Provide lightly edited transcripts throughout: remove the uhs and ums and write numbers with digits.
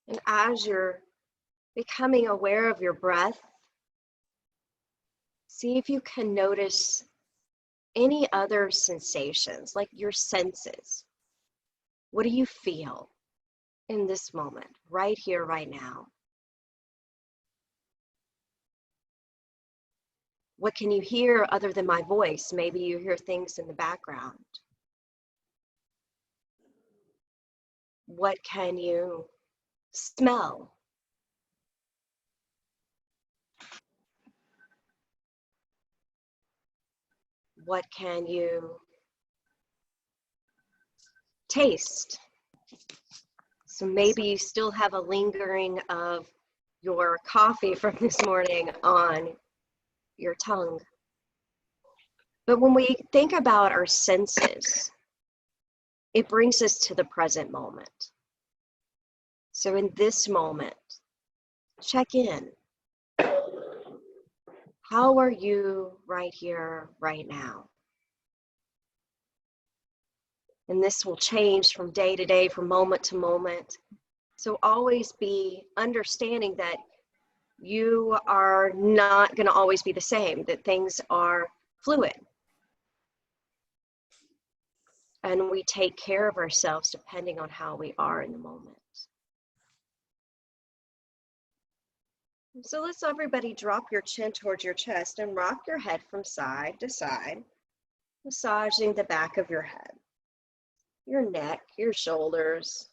And as you're becoming aware of your breath, see if you can notice any other sensations, like your senses. What do you feel in this moment, right here, right now? What can you hear other than my voice? Maybe you hear things in the background. What can you smell? What can you taste? So maybe you still have a lingering of your coffee from this morning on your tongue. But when we think about our senses, it brings us to the present moment. So in this moment, check in. How are you right here, right now? And this will change from day to day, from moment to moment. So always be understanding that you are not going to always be the same, that things are fluid. And we take care of ourselves depending on how we are in the moment. So let's everybody drop your chin towards your chest and rock your head from side to side, massaging the back of your head, your neck, your shoulders.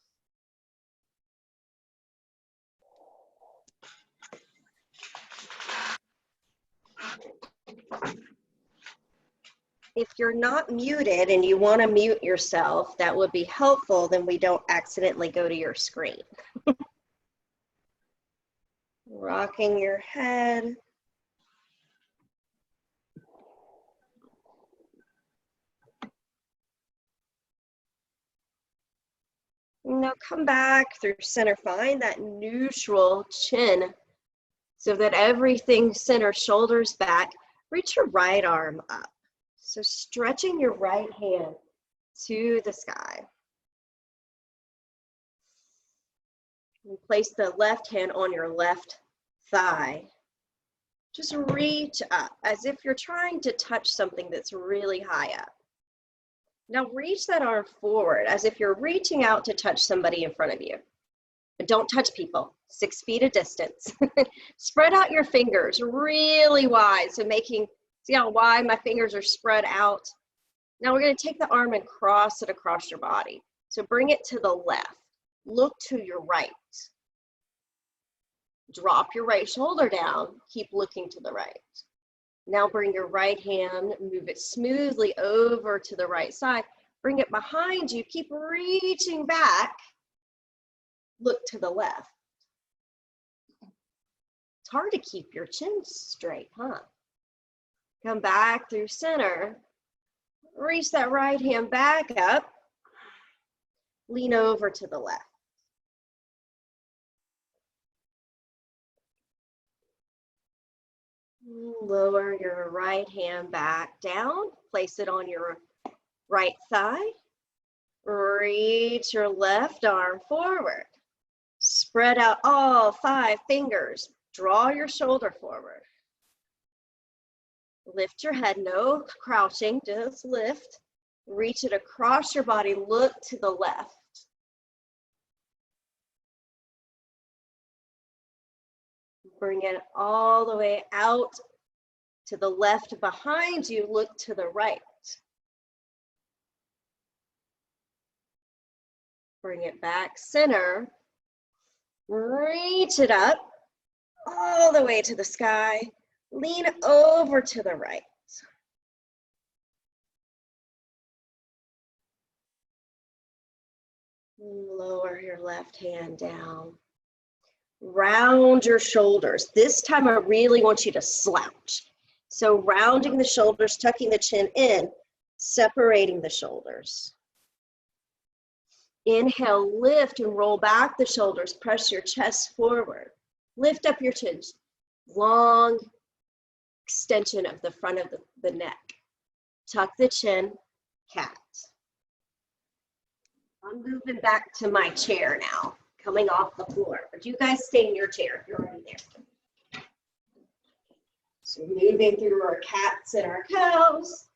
If you're not muted and you want to mute yourself, that would be helpful, then we don't accidentally go to your screen. Rocking your head. Now come back through center. Find that neutral chin so that everything center, shoulders back. Reach your right arm up. So stretching your right hand to the sky. And place the left hand on your left thigh. Just reach up as if you're trying to touch something that's really high up. Now reach that arm forward as if you're reaching out to touch somebody in front of you. But don't touch people, 6 feet of distance. Spread out your fingers really wide. So see how wide my fingers are spread out? Now we're going to take the arm and cross it across your body. So bring it to the left. Look to your right. Drop your right shoulder down. Keep looking to the right. Now bring your right hand, move it smoothly over to the right side. Bring it behind you. Keep reaching back. Look to the left. It's hard to keep your chin straight, huh? Come back through center. Reach that right hand back up. Lean over to the left. Lower your right hand back down. Place it on your right thigh. Reach your left arm forward. Spread out all 5 fingers. Draw your shoulder forward. Lift your head, no crouching, just lift. Reach it across your body, look to the left. Bring it all the way out to the left behind you, look to the right. Bring it back center. Reach it up all the way to the sky. Lean over to the right. Lower your left hand down. Round your shoulders. This time I really want you to slouch. So rounding the shoulders, tucking the chin in, separating the shoulders. Inhale, lift and roll back the shoulders. Press your chest forward. Lift up your chin. Long extension of the front of the neck. Tuck the chin, cat. I'm moving back to my chair now coming off the floor. But you guys stay in your chair if you're already there. So moving through our cats and our cows.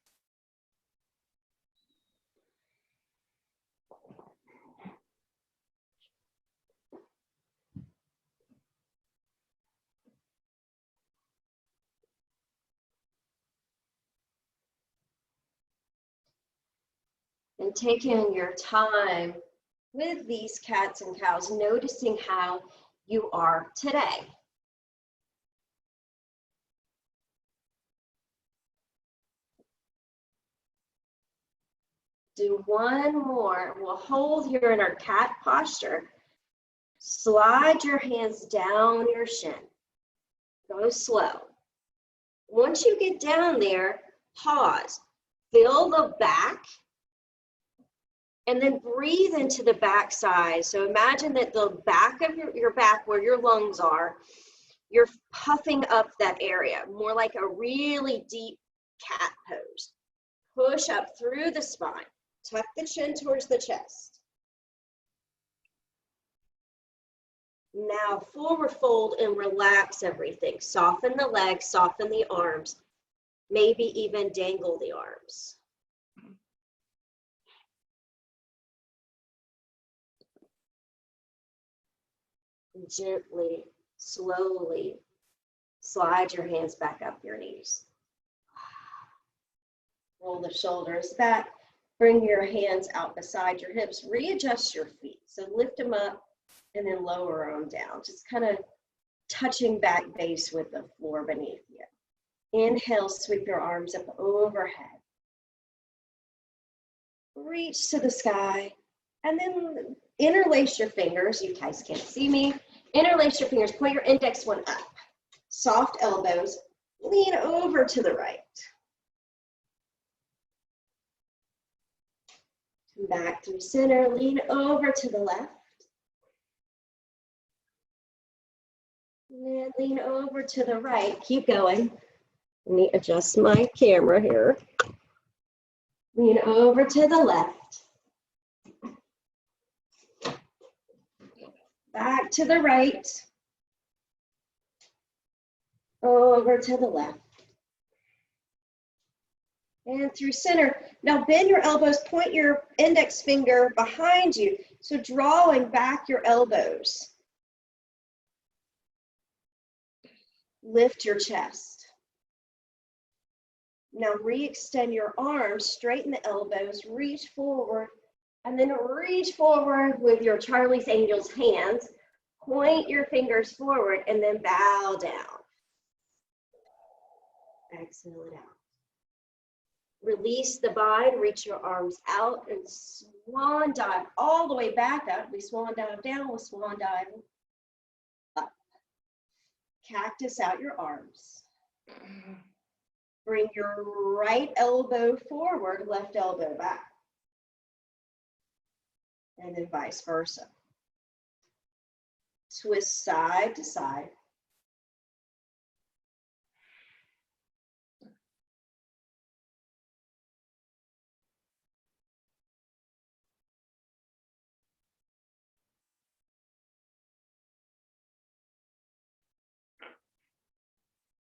And taking your time with these cats and cows, noticing how you are today. Do one more. We'll hold here in our cat posture. Slide your hands down your shin. Go slow. Once you get down there, pause. Feel the back. And then breathe into the back side. So imagine that the back of your back, where your lungs are, you're puffing up that area, more like a really deep cat pose. Push up through the spine. Tuck the chin towards the chest. Now forward fold and relax everything. Soften the legs, soften the arms, maybe even dangle the arms. Gently, slowly slide your hands back up your knees. Roll the shoulders back. Bring your hands out beside your hips. Readjust your feet. So lift them up and then lower them down. Just kind of touching back base with the floor beneath you. Inhale, sweep your arms up overhead. Reach to the sky. And then interlace your fingers. You guys can't see me. Interlace your fingers. Point your index one up. Soft elbows. Lean over to the right. Back through center. Lean over to the left. And lean over to the right. Keep going. Let me adjust my camera here. Lean over to the left. Back to the right. Over to the left. And through center. Now bend your elbows, point your index finger behind you. So drawing back your elbows. Lift your chest. Now re-extend your arms, straighten the elbows, reach forward, and then reach forward with your Charlie's Angels hands. Point your fingers forward and then bow down. Exhale it out. Release the bind, reach your arms out and swan dive all the way back up. We swan dive down, we'll swan dive up. Cactus out your arms. Bring your right elbow forward, left elbow back. And then vice versa. Twist side to side.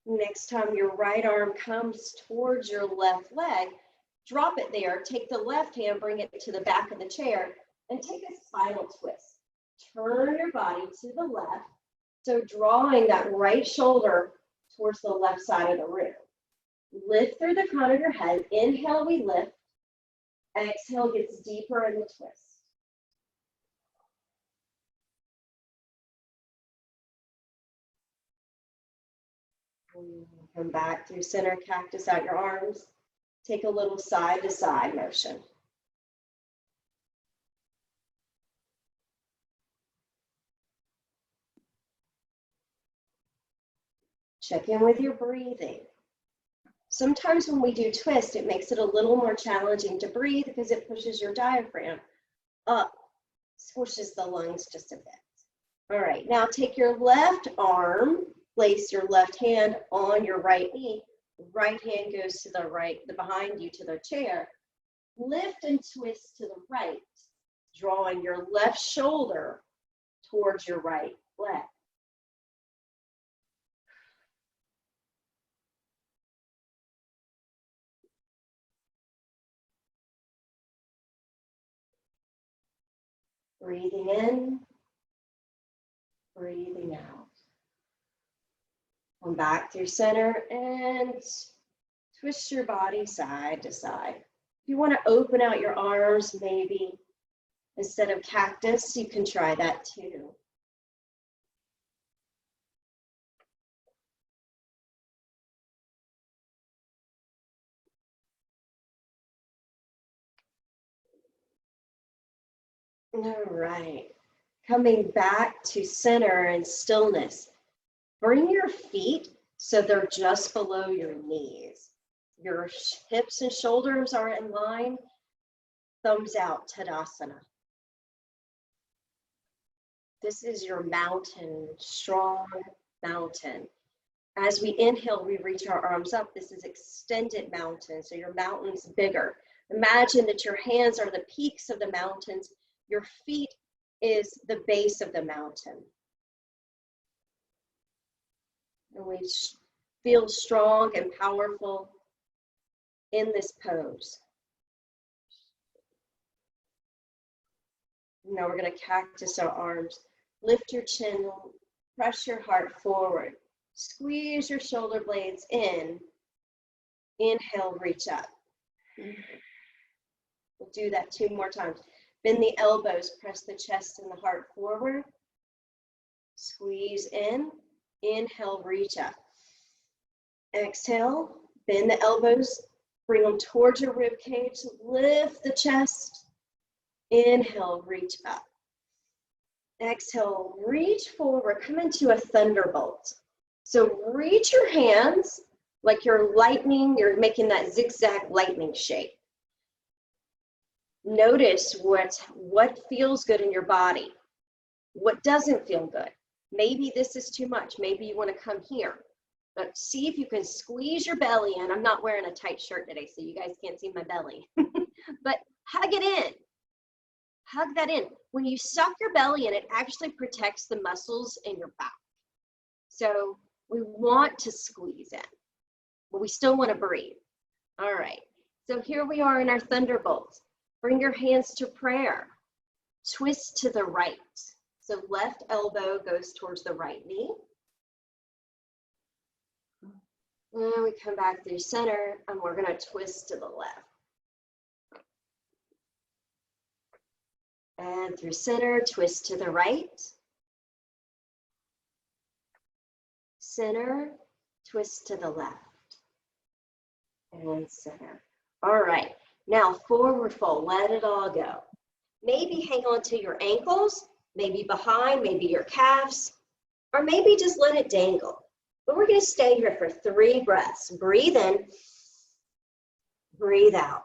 Next time your right arm comes towards your left leg, drop it there. Take the left hand, bring it to the back of the chair, and take a spinal twist. Turn your body to the left. So drawing that right shoulder towards the left side of the room. Lift through the crown of your head. Inhale, we lift. Exhale gets deeper in the twist. Come back through center, cactus out your arms. Take a little side to side motion. Check in with your breathing. Sometimes when we do twist, it makes it a little more challenging to breathe because it pushes your diaphragm up, squishes the lungs just a bit. All right, now take your left arm, place your left hand on your right knee. Right hand goes to the right, the behind you to the chair. Lift and twist to the right, drawing your left shoulder towards your right leg. Breathing in, breathing out. Come back through center and twist your body side to side. If you want to open out your arms, maybe instead of cactus, you can try that too. All right, coming back to center and stillness. Bring your feet so they're just below your knees. Your hips and shoulders are in line. Thumbs out, Tadasana. This is your mountain, strong mountain. As we inhale, we reach our arms up. This is extended mountain, so your mountain's bigger. Imagine that your hands are the peaks of the mountains. Your feet is the base of the mountain. And we feel strong and powerful in this pose. Now we're going to cactus our arms. Lift your chin, press your heart forward. Squeeze your shoulder blades in. Inhale, reach up. We'll do that 2 more times. Bend the elbows, press the chest and the heart forward. Squeeze in. Inhale, reach up. Exhale, bend the elbows, bring them towards your rib cage, lift the chest. Inhale, reach up. Exhale, reach forward, come into a thunderbolt. So reach your hands like you're lightning, you're making that zigzag lightning shape. Notice what feels good in your body, what doesn't feel good. Maybe this is too much. Maybe you want to come here. But see if you can squeeze your belly in. I'm not wearing a tight shirt today, so you guys can't see my belly. But hug it in. Hug that in. When you suck your belly in, it actually protects the muscles in your back. So we want to squeeze in, but we still want to breathe. All right. So here we are in our thunderbolt. Bring your hands to prayer. Twist to the right. So left elbow goes towards the right knee. And we come back through center and we're going to twist to the left. And through center, twist to the right. Center, twist to the left. And center. All right. Now forward fold, let it all go. Maybe hang on to your ankles, maybe behind, maybe your calves, or maybe just let it dangle. But we're going to stay here for 3 breaths. Breathe in, breathe out.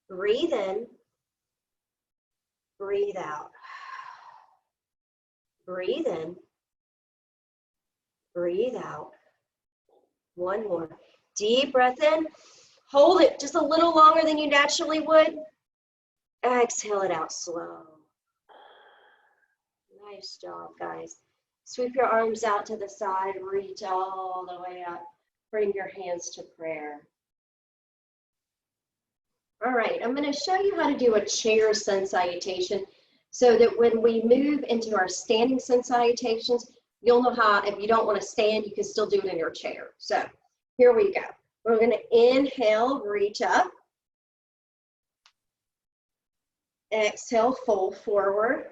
Breathe in, breathe out. Breathe in, breathe out. 1 more. Deep breath in. Hold it just a little longer than you naturally would. Exhale it out slow. Nice job, guys. Sweep your arms out to the side, reach all the way up. Bring your hands to prayer. All right, I'm going to show you how to do a chair sun salutation so that when we move into our standing sun salutations, you'll know how, if you don't want to stand, you can still do it in your chair. So here we go. We're going to inhale, reach up. Exhale, fold forward.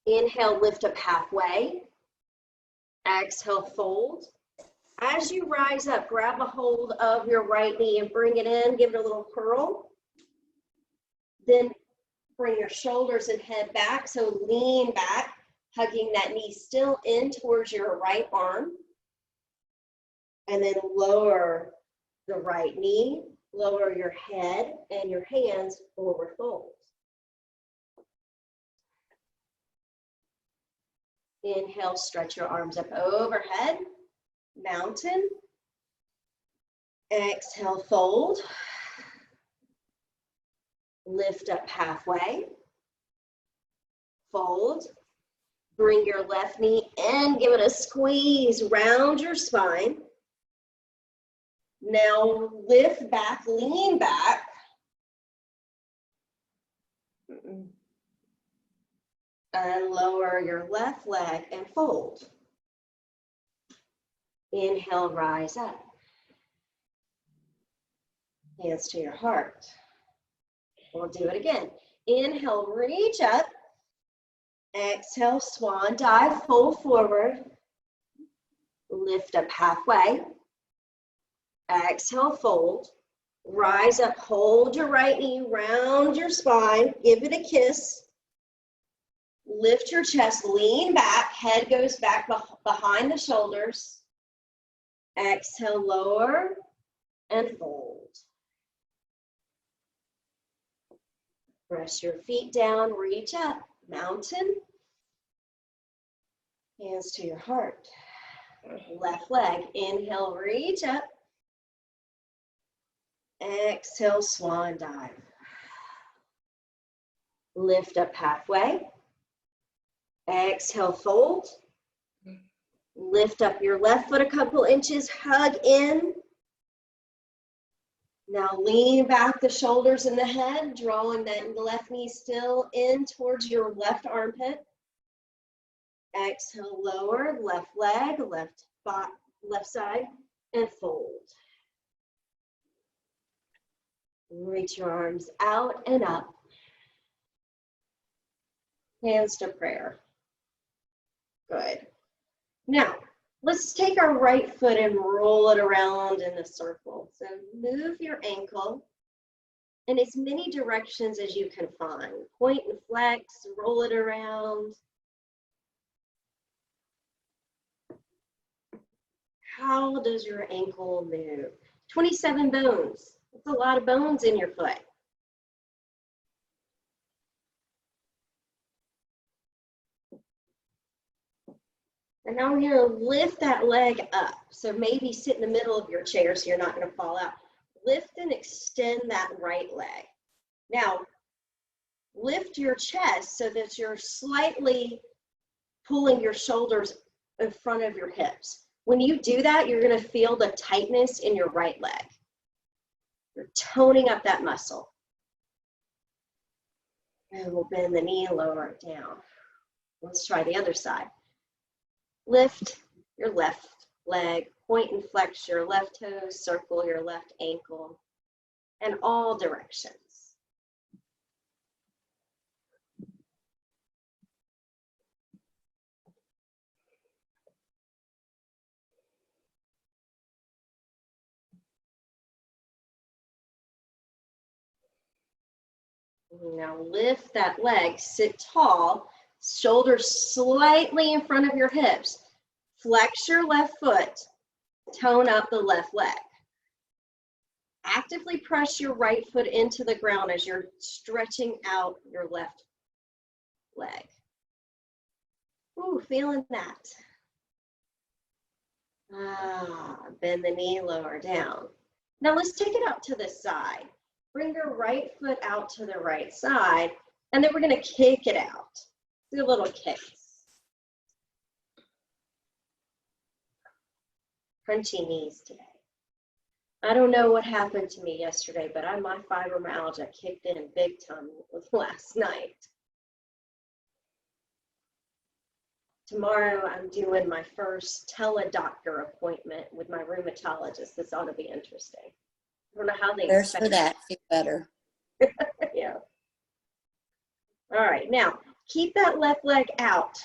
Inhale, lift up halfway. Exhale, fold. As you rise up, grab a hold of your right knee and bring it in, give it a little curl. Then bring your shoulders and head back, so lean back, hugging that knee still in towards your right arm. And then lower the right knee, lower your head and your hands forward fold. Inhale, stretch your arms up overhead, mountain. Exhale, fold. Lift up halfway. Fold. Bring your left knee in, give it a squeeze, round your spine. Now lift back, lean back. And lower your left leg and fold. Inhale, rise up. Hands to your heart. We'll do it again. Inhale, reach up. Exhale, swan dive, fold forward. Lift up halfway. Exhale, fold. Rise up, hold your right knee, round your spine, give it a kiss. Lift your chest, lean back, head goes back behind the shoulders. Exhale, lower and fold. Press your feet down, reach up, mountain. Hands to your heart. Left leg, inhale, reach up. Exhale, swan dive. Lift up halfway. Exhale, fold. Lift up your left foot a couple inches, hug in. Now lean back the shoulders and the head, drawing that left knee still in towards your left armpit. Exhale, lower, left leg, left side, and fold. Reach your arms out and up. Hands to prayer. Good. Now, let's take our right foot and roll it around in a circle. So move your ankle in as many directions as you can find. Point and flex, roll it around. How does your ankle move? 27 bones. That's a lot of bones in your foot. And now we're going to lift that leg up. So maybe sit in the middle of your chair so you're not going to fall out. Lift and extend that right leg. Now, lift your chest so that you're slightly pulling your shoulders in front of your hips. When you do that, you're going to feel the tightness in your right leg. You're toning up that muscle. And we'll bend the knee, lower it down. Let's try the other side. Lift your left leg, point and flex your left toe, circle your left ankle, in all directions. Now lift that leg, sit tall, shoulders slightly in front of your hips. Flex your left foot, tone up the left leg. Actively press your right foot into the ground as you're stretching out your left leg. Ooh, feeling that. Bend the knee, lower down. Now let's take it out to the side. Bring your right foot out to the right side, and then we're going to kick it out. Do little kicks. Crunchy knees today. I don't know what happened to me yesterday, but my fibromyalgia kicked in big time last night. Tomorrow I'm doing my first teledoctor appointment with my rheumatologist. This ought to be interesting. I don't know how they There's for that, feel better. Yeah. All right, now keep that left leg out.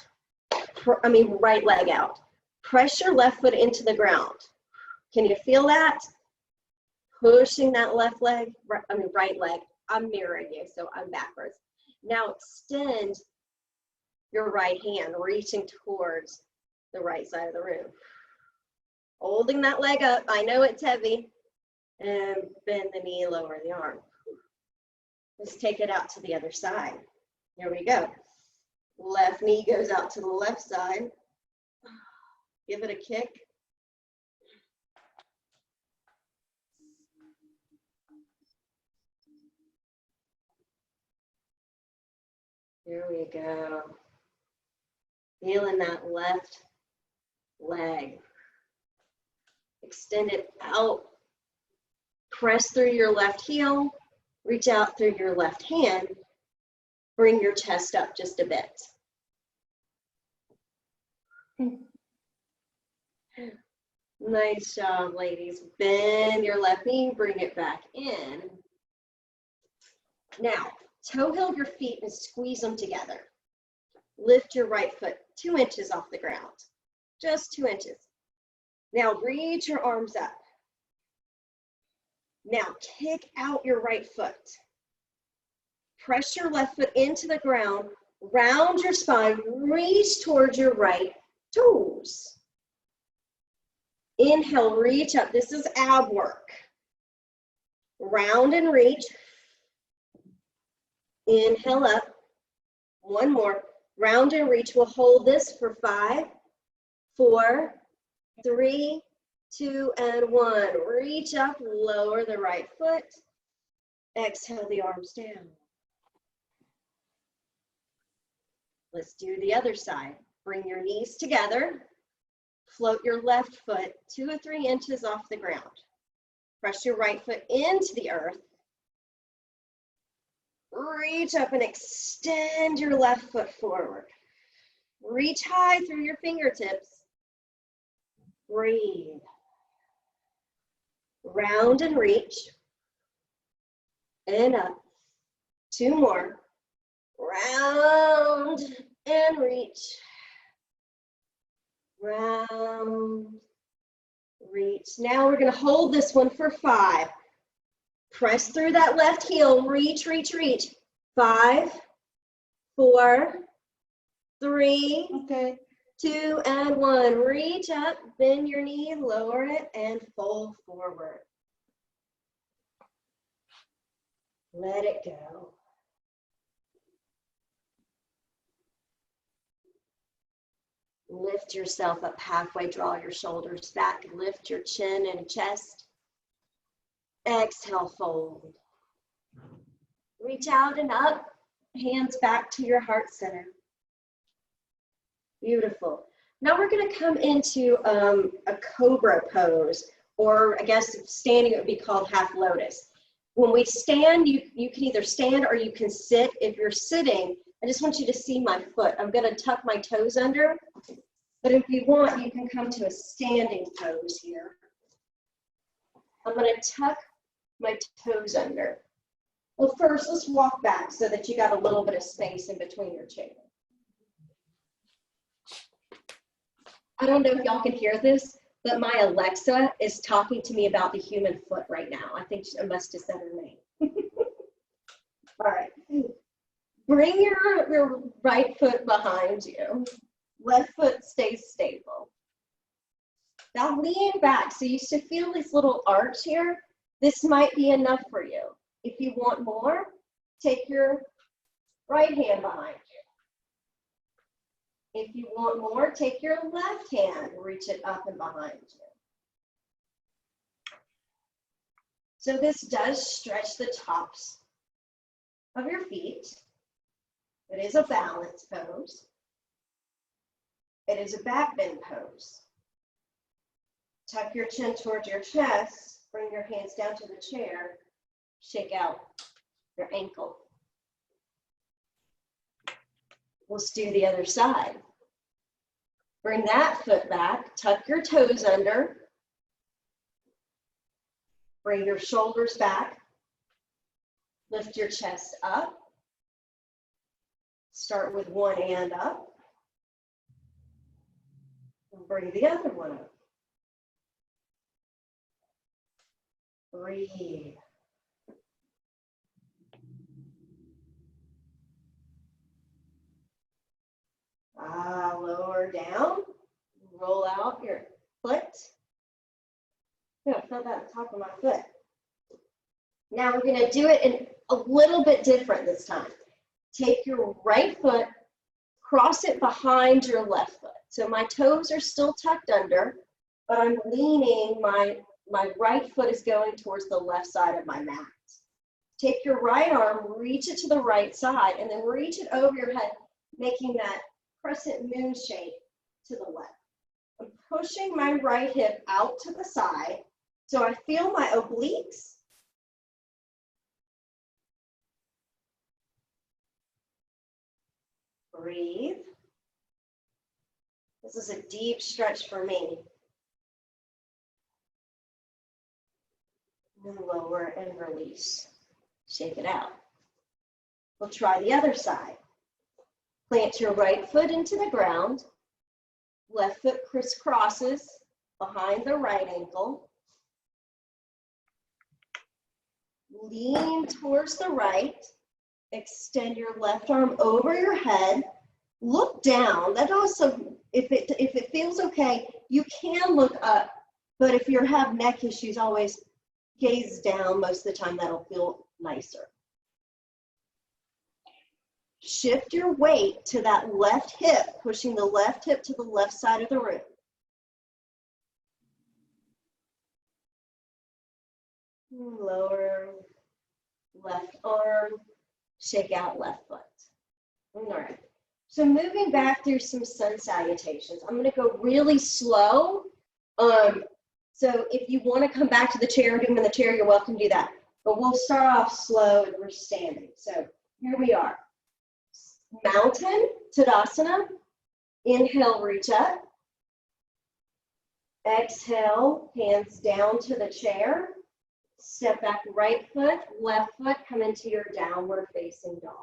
Right leg out. Press your left foot into the ground. Can you feel that? Pushing that left leg, right leg. I'm mirroring you, so I'm backwards. Now extend your right hand, reaching towards the right side of the room. Holding that leg up. I know it's heavy. And bend the knee, lower the arm. Let's take it out to the other side. Here we go. Left knee goes out to the left side. Give it a kick. Here we go. Feeling that left leg. Extend it out. Press through your left heel. Reach out through your left hand. Bring your chest up just a bit. Nice job, ladies. Bend your left knee, bring it back in. Now, toe heel your feet and squeeze them together. Lift your right foot 2 inches off the ground, just 2 inches. Now, reach your arms up. Now, kick out your right foot. Press your left foot into the ground, round your spine, reach towards your right toes. Inhale, reach up. This is ab work. Round and reach. Inhale up. One more. Round and reach. We'll hold this for 5, 4, 3, 2, and 1. Reach up, lower the right foot. Exhale the arms down. Let's do the other side. Bring your knees together. Float your left foot 2 or 3 inches off the ground. Press your right foot into the earth. Reach up and extend your left foot forward. Reach high through your fingertips. Breathe. Round and reach. And up. 2 more. Round and reach. Round, reach. Now we're going to hold this one for 5. Press through that left heel. Reach, reach, reach. 5, 4, 3, Okay. 2, and 1. Reach up, bend your knee, lower it, and fold forward. Let it go. Lift yourself up halfway, draw your shoulders back, lift your chin and chest. Exhale, fold. Reach out and up, hands back to your heart center. Beautiful. Now we're going to come into a cobra pose, or I guess standing it would be called half lotus. When we stand, you can either stand or you can sit. If you're sitting, I just want you to see my foot. I'm going to tuck my toes under, but if you want, you can come to a standing pose here. I'm going to tuck my toes under. Well, first, let's walk back so that you got a little bit of space in between your chairs. I don't know if y'all can hear this, but my Alexa is talking to me about the human foot right now. I think I must have said her name. All right. Bring your right foot behind you. Left foot stays stable. Now lean back. So you should feel this little arch here. This might be enough for you. If you want more, take your right hand behind you. If you want more, take your left hand, reach it up and behind you. So this does stretch the tops of your feet. It is a balance pose. It is a back bend pose. Tuck your chin towards your chest, bring your hands down to the chair, shake out your ankle. Let's do the other side. Bring that foot back, tuck your toes under, bring your shoulders back, lift your chest up. Start with one hand up, and bring the other one up. Breathe. Lower down, roll out your foot. I'm gonna feel that on top of my foot. Now we're gonna do it in a little bit different this time. Take your right foot, cross it behind your left foot. So my toes are still tucked under, but I'm leaning, my right foot is going towards the left side of my mat. Take your right arm, reach it to the right side, and then reach it over your head, making that crescent moon shape to the left. I'm pushing my right hip out to the side so I feel my obliques. Breathe. This is a deep stretch for me. And lower and release. Shake it out. We'll try the other side. Plant your right foot into the ground. Left foot crisscrosses behind the right ankle. Lean towards the right. Extend your left arm over your head. Look down. That also, if it feels okay, you can look up. But if you have neck issues, always gaze down. Most of the time, that'll feel nicer. Shift your weight to that left hip, pushing the left hip to the left side of the room. Lower left arm, shake out left foot. All right. So moving back through some sun salutations, I'm going to go really slow. So if you want to come back to the chair, do them in the chair, you're welcome to do that. But we'll start off slow and we're standing. So here we are. Mountain, Tadasana. Inhale, reach up. Exhale, hands down to the chair. Step back, right foot, left foot, come into your downward facing dog.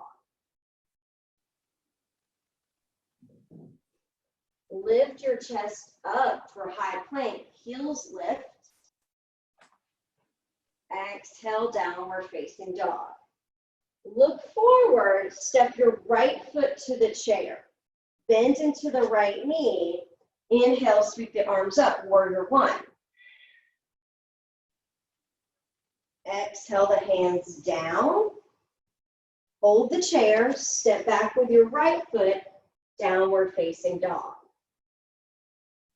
Lift your chest up for high plank, heels lift. Exhale, downward facing dog. Look forward, step your right foot to the chair. Bend into the right knee. Inhale, sweep the arms up, warrior one. Exhale the hands down. Hold the chair, step back with your right foot, downward facing dog.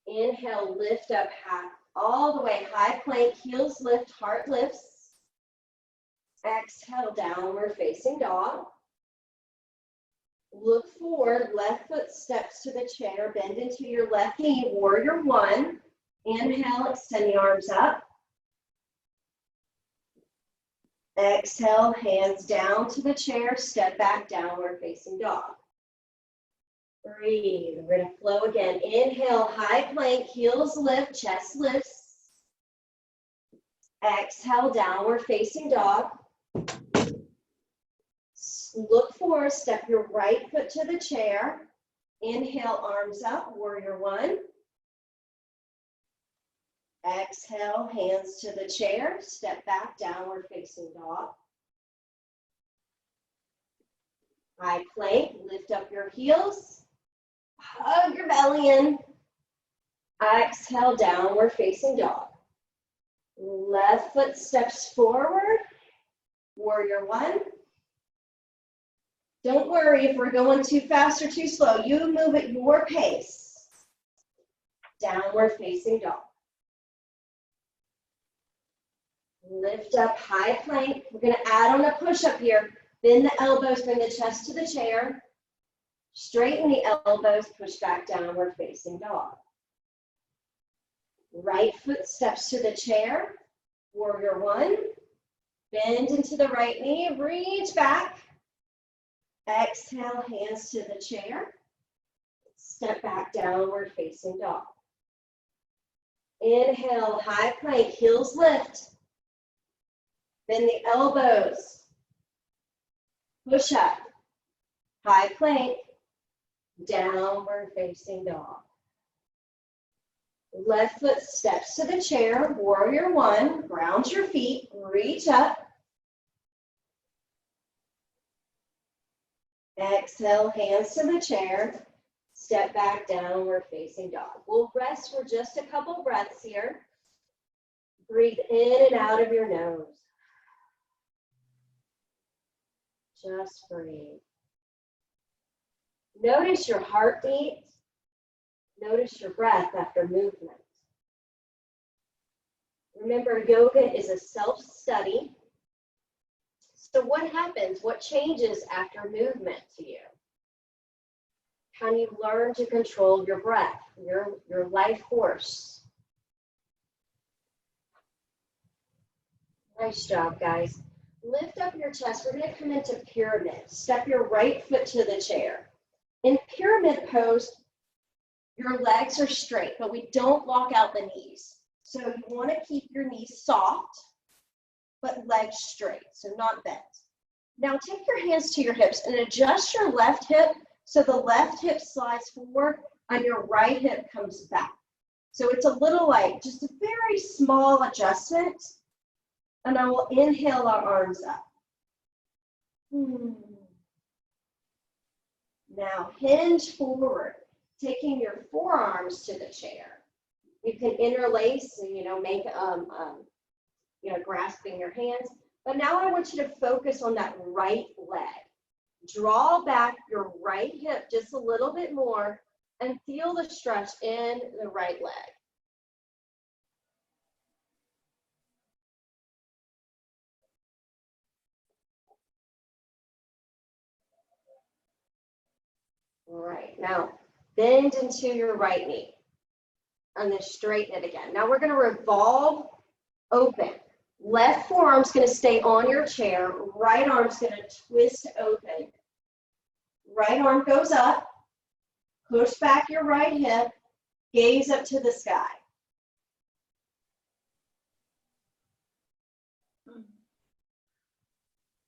Inhale, lift up half, all the way, high plank, heels lift, heart lifts. Exhale, downward facing dog. Look forward, left foot steps to the chair, bend into your left knee, warrior one. Inhale, extend the arms up. Exhale, hands down to the chair, step back, downward facing dog. Breathe, we're gonna flow again. Inhale, high plank, heels lift, chest lifts. Exhale, downward facing dog. Look forward, step your right foot to the chair. Inhale, arms up, warrior one. Exhale, hands to the chair, step back, downward facing dog. High plank, lift up your heels, hug your belly in. Exhale, downward facing dog. Left foot steps forward, warrior one. Don't worry if we're going too fast or too slow. You move at your pace. Downward facing dog. Lift up, high plank. We're going to add on a push-up here. Bend the elbows, bring the chest to the chair. Straighten the elbows, push back, downward facing dog. Right foot steps to the chair. Warrior one. Bend into the right knee, reach back. Exhale, hands to the chair. Step back, downward facing dog. Inhale, high plank, heels lift. Bend the elbows. Push up. High plank. Downward facing dog. Left foot steps to the chair. Warrior one. Ground your feet. Reach up. Exhale, hands to the chair. Step back, downward facing dog. We'll rest for just a couple breaths here. Breathe in and out of your nose. Just breathe. Notice your heartbeat. Notice your breath after movement. Remember, yoga is a self-study. So what happens? What changes after movement to you? Can you learn to control your breath, your life force? Nice job, guys. Lift up your chest. We're going to come into pyramid. Step your right foot to the chair. In pyramid pose, your legs are straight, but we don't lock out the knees. So you want to keep your knees soft, but legs straight, so not bent. Now take your hands to your hips and adjust your left hip so the left hip slides forward and your right hip comes back. So it's a little like just a very small adjustment. And I will inhale our arms up. Now hinge forward, taking your forearms to the chair. You can interlace, make grasping your hands. But now I want you to focus on that right leg. Draw back your right hip just a little bit more and feel the stretch in the right leg. All right, now bend into your right knee and then straighten it again. Now we're going to revolve open. Left forearm's going to stay on your chair. Right arm's going to twist open. Right arm goes up. Push back your right hip. Gaze up to the sky.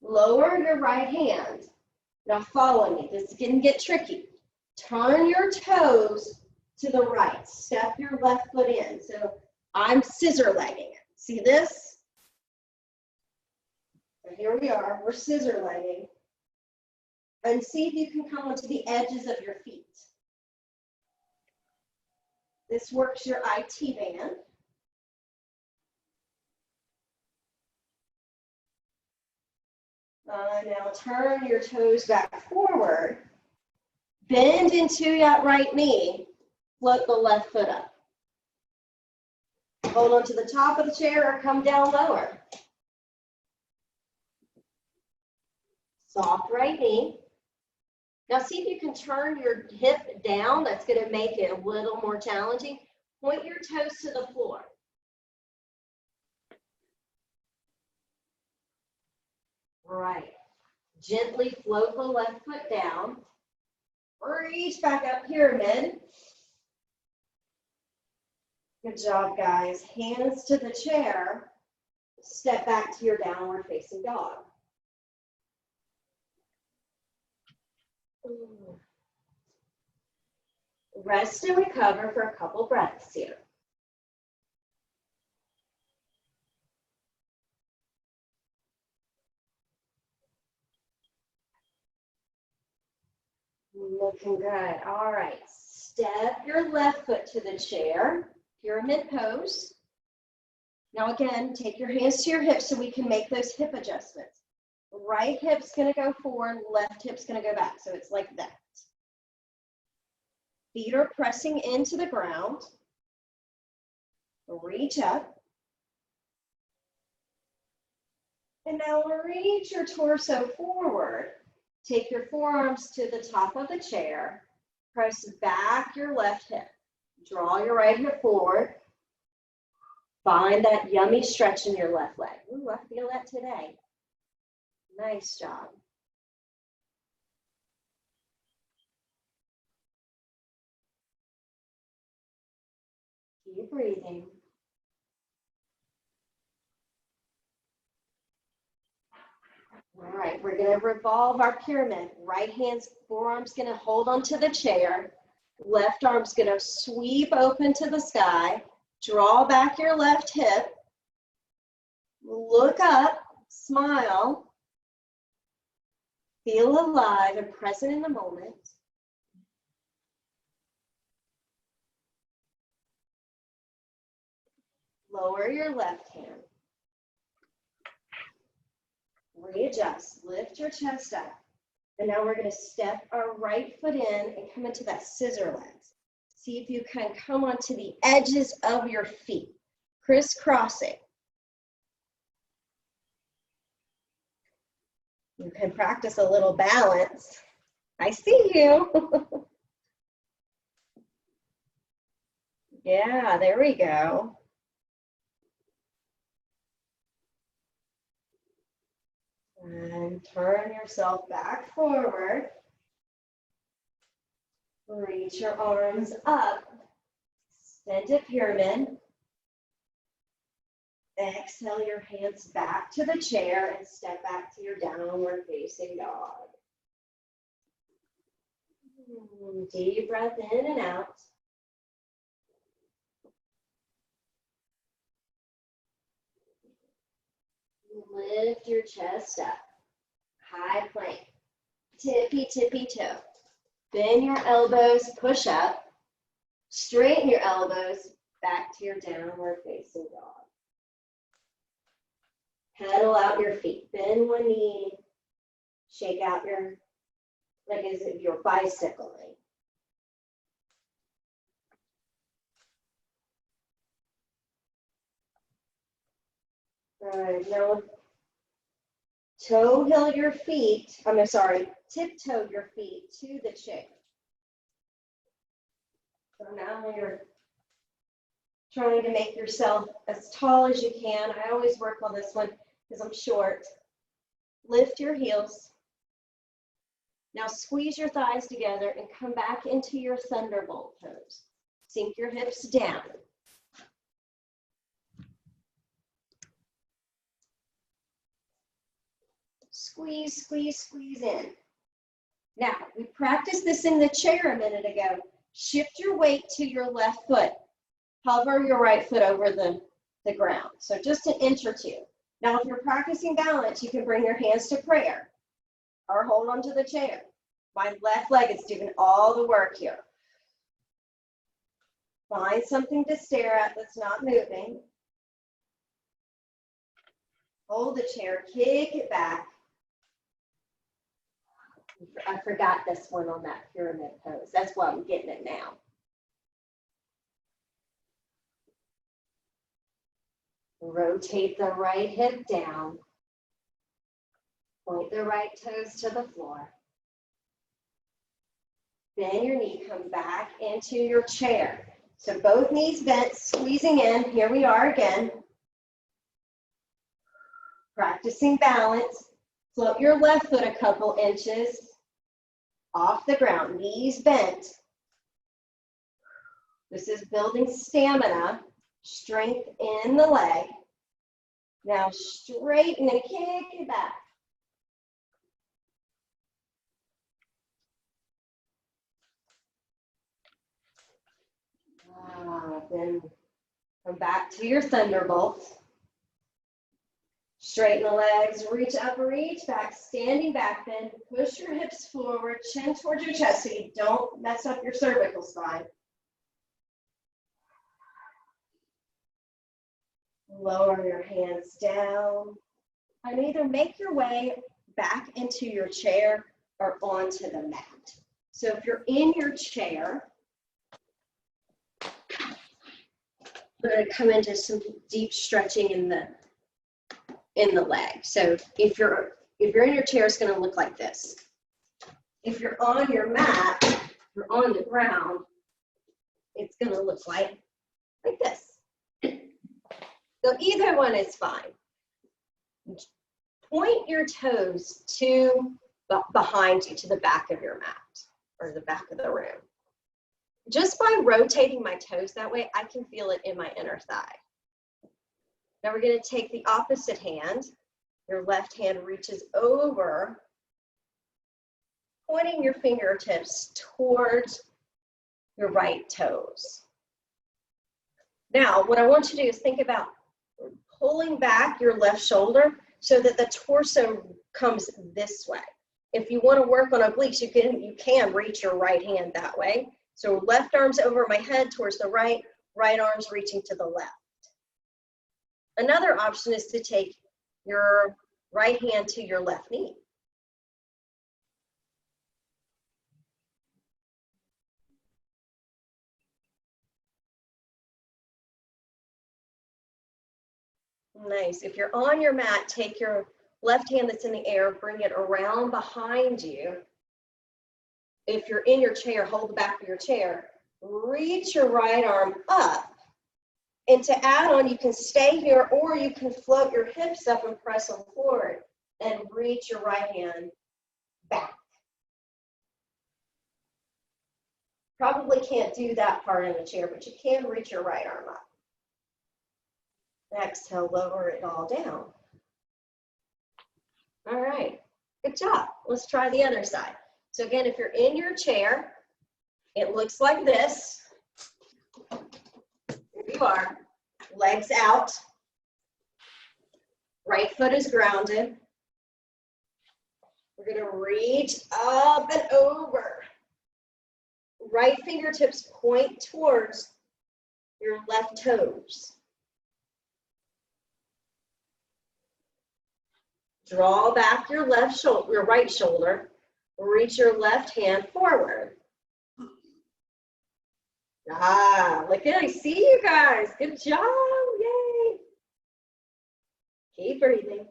Lower your right hand. Now follow me. This is going to get tricky. Turn your toes to the right. Step your left foot in. So I'm scissor legging it. See this? So here we are. We're scissor legging. And see if you can come onto the edges of your feet. This works your IT band. Now turn your toes back forward. Bend into that right knee. Float the left foot up. Hold on to the top of the chair or come down lower. Soft right knee. Now see if you can turn your hip down. That's going to make it a little more challenging. Point your toes to the floor. Right. Gently float the left foot down. Reach back up, pyramid. Good job, guys. Hands to the chair. Step back to your downward facing dog. Rest and recover for a couple breaths here. Looking good. All right. Step your left foot to the chair. Pyramid pose. Now again, take your hands to your hips so we can make those hip adjustments. Right hip's going to go forward, left hip's going to go back. So it's like that. Feet are pressing into the ground. Reach up. And now reach your torso forward. Take your forearms to the top of the chair. Press back your left hip. Draw your right hip forward. Find that yummy stretch in your left leg. Ooh, I feel that today. Nice job. Keep breathing. All right, we're going to revolve our pyramid. Right hand's forearm's going to hold onto the chair. Left arm's going to sweep open to the sky. Draw back your left hip. Look up, smile. Feel alive and present in the moment. Lower your left hand. Readjust, lift your chest up. And now we're going to step our right foot in and come into that scissor legs. See if you can come onto the edges of your feet, crisscrossing. You can practice a little balance. I see you. Yeah, there we go. And turn yourself back forward. Reach your arms up. Extended pyramid. Exhale your hands back to the chair and step back to your downward facing dog. Deep breath in and out. Lift your chest up. High plank. Tippy, tippy toe. Bend your elbows, push up. Straighten your elbows back to your downward facing dog. Pedal out your feet. Bend one knee. Shake out your, like as if you're bicycling. All right, now tiptoe your feet to the chair. So now you're trying to make yourself as tall as you can. I always work on this one because I'm short. Lift your heels. Now squeeze your thighs together and come back into your thunderbolt pose. Sink your hips down. Squeeze, squeeze, squeeze in. Now, we practiced this in the chair a minute ago. Shift your weight to your left foot. Hover your right foot over the ground. So just an inch or two. Now, if you're practicing balance, you can bring your hands to prayer or hold onto the chair. My left leg is doing all the work here. Find something to stare at that's not moving. Hold the chair, kick it back. I forgot this one on that pyramid pose. That's why I'm getting it now. Rotate the right hip down. Point the right toes to the floor. Bend your knee, come back into your chair. So both knees bent, squeezing in. Here we are again. Practicing balance. Float your left foot a couple inches off the ground, knees bent. This is building stamina, strength in the leg. Now straighten and kick it back. Then come back to your thunderbolt. Straighten the legs, reach up, reach back, standing back bend. Push your hips forward, chin towards your chest so you don't mess up your cervical spine. Lower your hands down. And either make your way back into your chair or onto the mat. So if you're in your chair, we're going to come into some deep stretching in the leg. So if you're in your chair, it's going to look like this. If you're on your mat, you're on the ground, it's going to look like this. So either one is fine. Point your toes to behind you, to the back of your mat or the back of the room. Just by rotating my toes that way, I can feel it in my inner thigh. Now we're going to take the opposite hand. Your left hand reaches over, pointing your fingertips towards your right toes. Now, what I want you to do is think about pulling back your left shoulder so that the torso comes this way. If you want to work on obliques, you can reach your right hand that way. So left arm's over my head towards the right, right arm's reaching to the left. Another option is to take your right hand to your left knee. Nice. If you're on your mat, take your left hand that's in the air, bring it around behind you. If you're in your chair, hold the back of your chair. Reach your right arm up. And to add on, you can stay here or you can float your hips up and press them forward and reach your right hand back. Probably can't do that part in the chair, but you can reach your right arm up. Exhale, lower it all down. All right, good job. Let's try the other side. So again, if you're in your chair, it looks like this. Here you are, legs out. Right foot is grounded. We're gonna reach up and over. Right fingertips point towards your left toes. Draw back your left shoulder, your right shoulder. Reach your left hand forward. Ah, look at, I see you guys. Good job, yay. Keep breathing.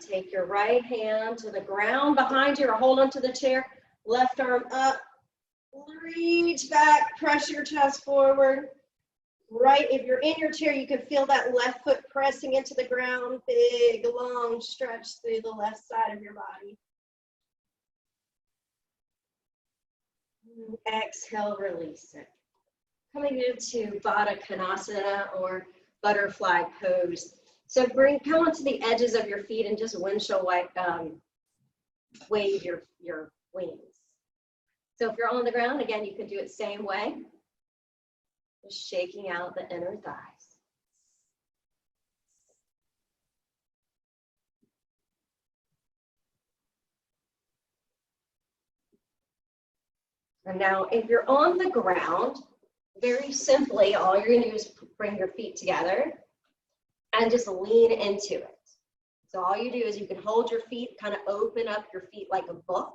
Take your right hand to the ground behind you or hold onto the chair. Left arm up. Reach back, press your chest forward. Right, if you're in your chair, you can feel that left foot pressing into the ground. Big, long stretch through the left side of your body. Exhale, release it. Coming into Baddha Konasana or butterfly pose. So come onto the edges of your feet and just windshield wave your wings. So if you're on the ground, again, you can do it same way. Just shaking out the inner thighs. And now if you're on the ground, very simply, all you're gonna do is bring your feet together and just lean into it. So all you do is you can hold your feet, kind of open up your feet like a book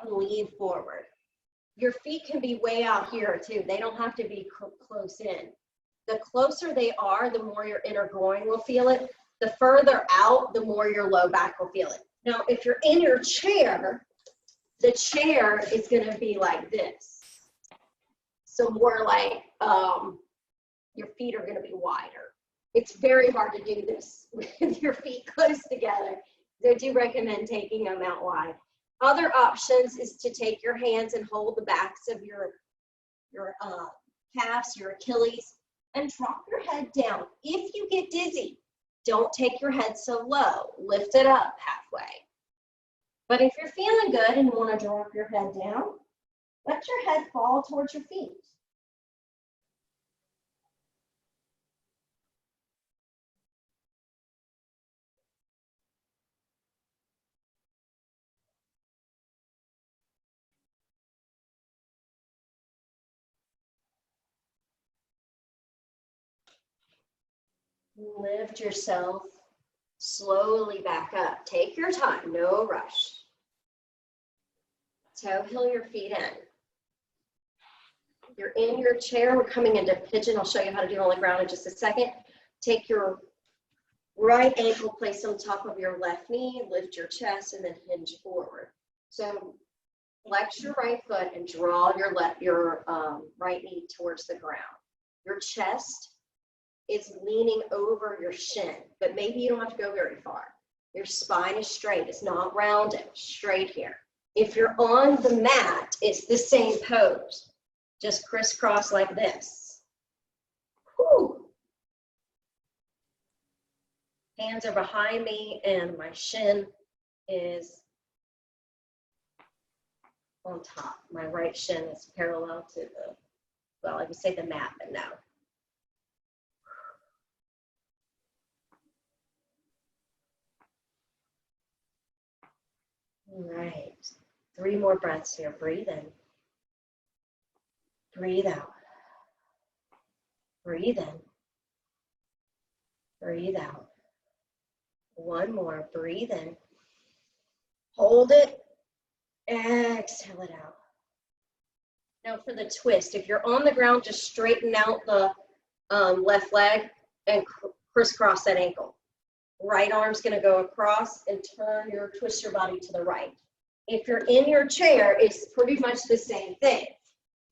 and lean forward. Your feet can be way out here too. They don't have to be close in. The closer they are, the more your inner groin will feel it. The further out, the more your low back will feel it. Now, if you're in your chair, the chair is gonna be like this. So more like your feet are gonna be wider. It's very hard to do this with your feet close together. So I do recommend taking them out wide. Other options is to take your hands and hold the backs of your calves, your Achilles, and drop your head down. If you get dizzy, don't take your head so low. Lift it up halfway. But if you're feeling good and want to drop your head down, let your head fall towards your feet. Lift yourself slowly back up. Take your time, no rush. Toe heel your feet in. You're in your chair. We're coming into pigeon. I'll show you how to do it on the ground in just a second. Take your right ankle, place on top of your left knee, lift your chest, and then hinge forward. So flex your right foot and draw your right knee towards the ground. Your chest is leaning over your shin, but maybe you don't have to go very far. Your spine is straight. It's not rounded, straight here. If you're on the mat, it's the same pose. Just crisscross like this. Whew. Hands are behind me and my shin is on top. My right shin is parallel to the, well, I would say the mat, but no. All right, 3 more breaths here. Breathe in. Breathe out. Breathe in. Breathe out. 1 more. Breathe in. Hold it. Exhale it out. Now for the twist, if you're on the ground, just straighten out the left leg and crisscross that ankle. Right arm's gonna go across and twist your body to the right. If you're in your chair, it's pretty much the same thing.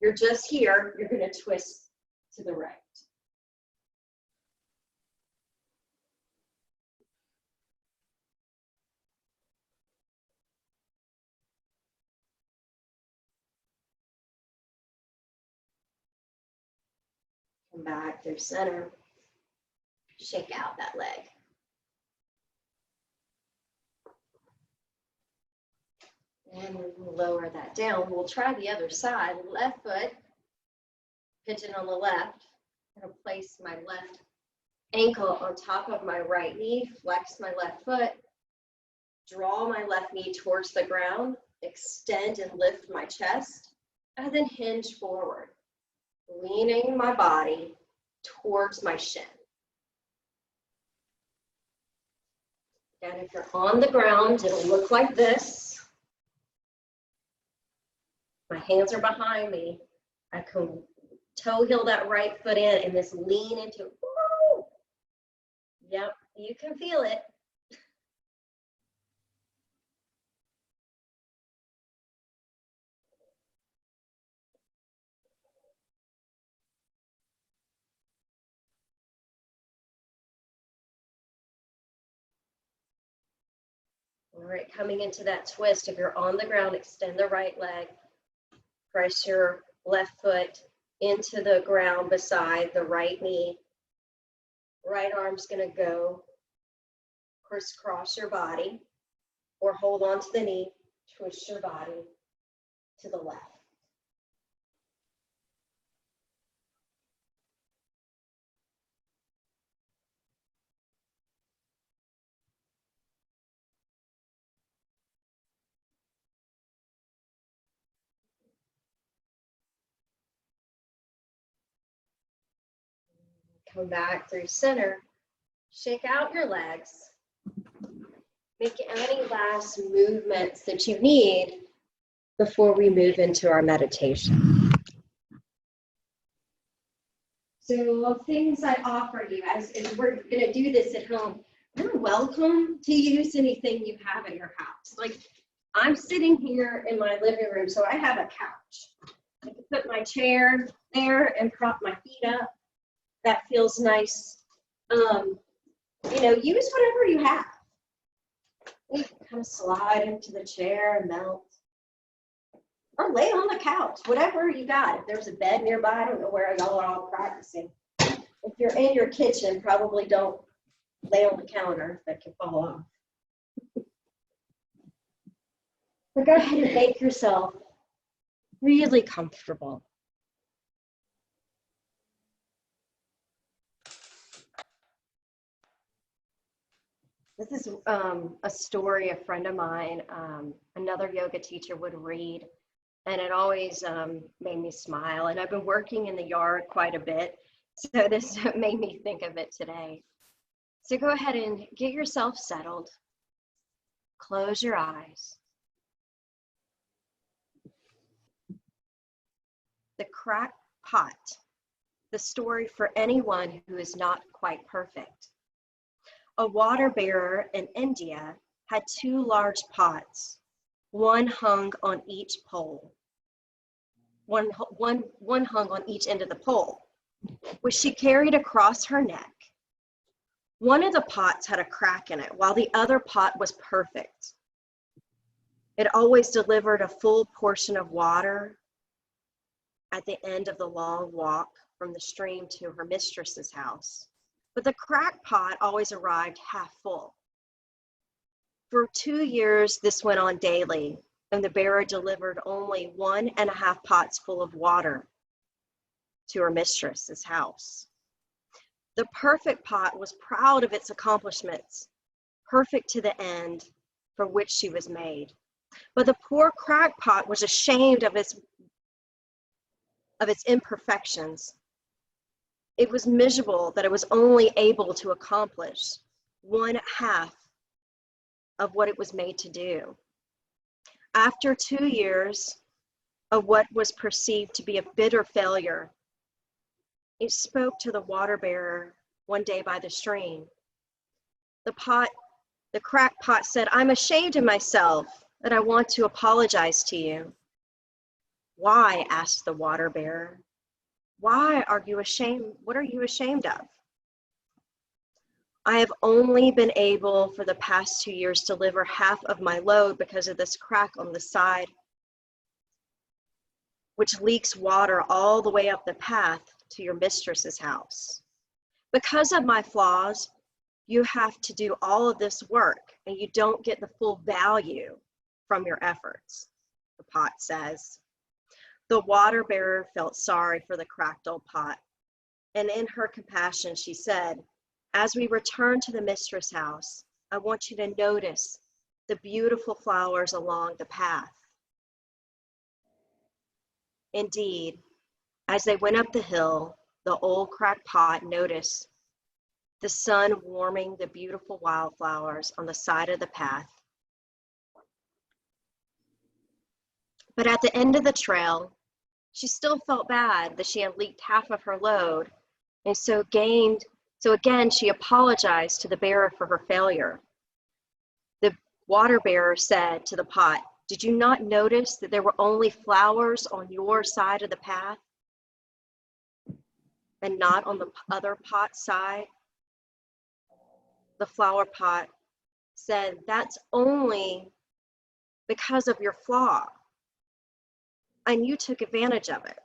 You're just here, you're gonna twist to the right. Come back through center. Shake out that leg. And we'll lower that down. We'll try the other side. Left foot, pigeon on the left. I'm going to place my left ankle on top of my right knee, flex my left foot, draw my left knee towards the ground, extend and lift my chest, and then hinge forward, leaning my body towards my shin. And if you're on the ground, it'll look like this. My hands are behind me. I can toe heel that right foot in and just lean into it. Woo! Yep, you can feel it. All right, coming into that twist, if you're on the ground, extend the right leg, press your left foot into the ground beside the right knee. Right arm's gonna go crisscross your body or hold on to the knee, twist your body to the left. Come back through center, shake out your legs. Make any last movements that you need before we move into our meditation. So things I offer you as we're gonna do this at home, you're welcome to use anything you have at your house. Like I'm sitting here in my living room, so I have a couch. I can put my chair there and prop my feet up. That feels nice. You know, use whatever you have. You can kind of slide into the chair and melt. Or lay on the couch, whatever you got. If there's a bed nearby, I don't know where y'all are all practicing. If you're in your kitchen, probably don't lay on the counter, that can fall off. But go ahead and make yourself really comfortable. This is a story a friend of mine, another yoga teacher would read, and it always made me smile. And I've been working in the yard quite a bit, so this made me think of it today. So go ahead and get yourself settled. Close your eyes. The Cracked Pot, the story for anyone who is not quite perfect. A water bearer in India had two large pots. One hung on each pole. One hung on each end of the pole, which she carried across her neck. One of the pots had a crack in it, while the other pot was perfect. It always delivered a full portion of water at the end of the long walk from the stream to her mistress's house. But the cracked pot always arrived half full. For 2 years, this went on daily, and the bearer delivered only 1.5 pots full of water to her mistress's house. The perfect pot was proud of its accomplishments, perfect to the end for which she was made. But the poor cracked pot was ashamed of its imperfections. It was miserable that it was only able to accomplish 1/2 of what it was made to do. After 2 years of what was perceived to be a bitter failure, it spoke to the water bearer one day by the stream. The cracked pot said, "I'm ashamed of myself, and I want to apologize to you." "Why?" asked the water bearer. "Why are you ashamed? What are you ashamed of?" "I have only been able for the past 2 years to deliver half of my load because of this crack on the side, which leaks water all the way up the path to your mistress's house. Because of my flaws, you have to do all of this work and you don't get the full value from your efforts," the pot says. The water bearer felt sorry for the cracked old pot, and in her compassion, she said, "As we return to the mistress house, I want you to notice the beautiful flowers along the path." Indeed, as they went up the hill, the old cracked pot noticed the sun warming the beautiful wildflowers on the side of the path. But at the end of the trail, she still felt bad that she had leaked half of her load, and so again she apologized to the bearer for her failure. The water bearer said to the pot, "Did you not notice that there were only flowers on your side of the path and not on the other pot's side?" The flower pot said, "That's only because of your flaw, and you took advantage of it.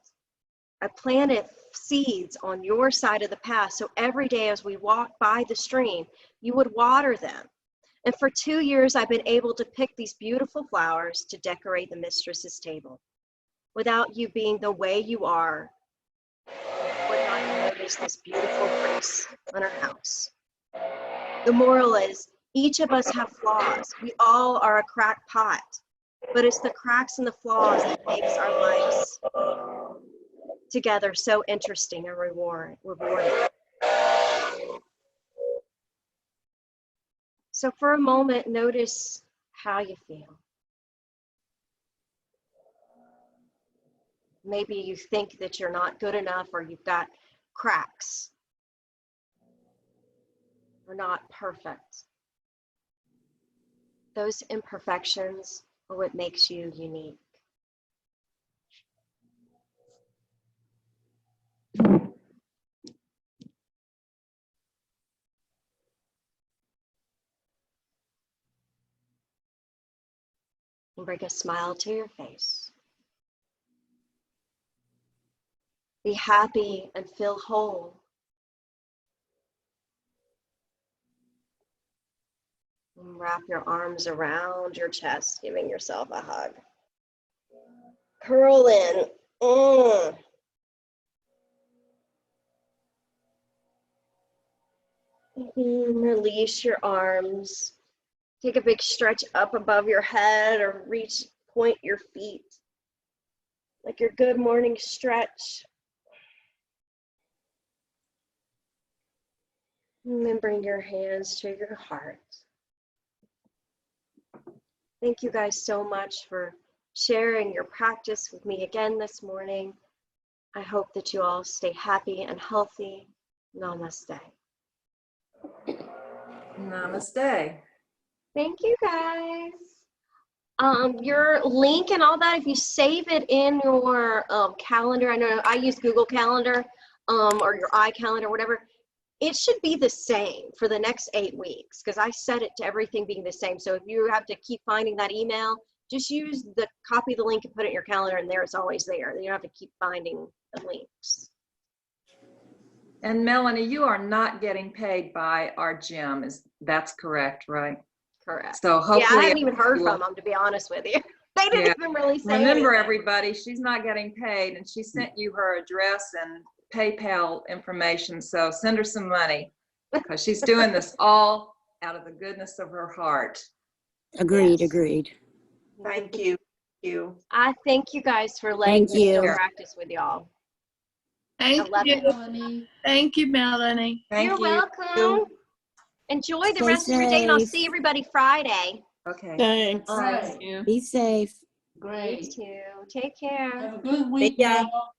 I planted seeds on your side of the path, so every day as we walked by the stream, you would water them. And for 2 years, I've been able to pick these beautiful flowers to decorate the mistress's table. Without you being the way you are, I would not notice this beautiful grace on our house." The moral is, each of us have flaws. We all are a cracked pot, but it's the cracks and the flaws that makes our lives together so interesting and rewarding. So for a moment, notice how you feel. Maybe you think that you're not good enough, or you've got cracks. We're not perfect. Those imperfections are what makes you unique. And bring a smile to your face. Be happy and feel whole. And wrap your arms around your chest, giving yourself a hug. Curl in. Release your arms. Take a big stretch up above your head, or point your feet like your good morning stretch. And then bring your hands to your heart. Thank you guys so much for sharing your practice with me again this morning. I hope that you all stay happy and healthy. Namaste. Namaste. Thank you guys. Your link and all that, if you save it in your calendar, I know I use Google Calendar, or your iCalendar, whatever, it should be the same for the next 8 weeks, because I set it to everything being the same. So if you have to keep finding that email, just copy the link and put it in your calendar, and there it's always there. You don't have to keep finding the links. And Melanie, you are not getting paid by our gym. That's correct, right? Correct. So hopefully, yeah, I haven't even heard from them, to be honest with you. They didn't even really say Remember, anything. everybody, she's not getting paid, and she sent you her address and PayPal information. So send her some money, because she's doing this all out of the goodness of her heart. Agreed, Yes. agreed. Thank you. I thank you guys for letting me still practice with y'all. Thank you, Melanie. Thank you, Melanie. You're welcome. Enjoy the rest of your day, and I'll see everybody Friday. Okay. Thanks. All right. Thank you. Be safe. Great. You too. Take care. Have a good week, Yeah. y'all.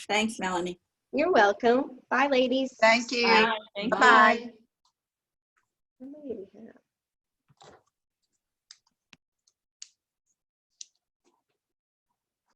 Thanks, Melanie. You're welcome. Bye, ladies. Thank you. Bye. Thank you. Bye-bye. How many do we have?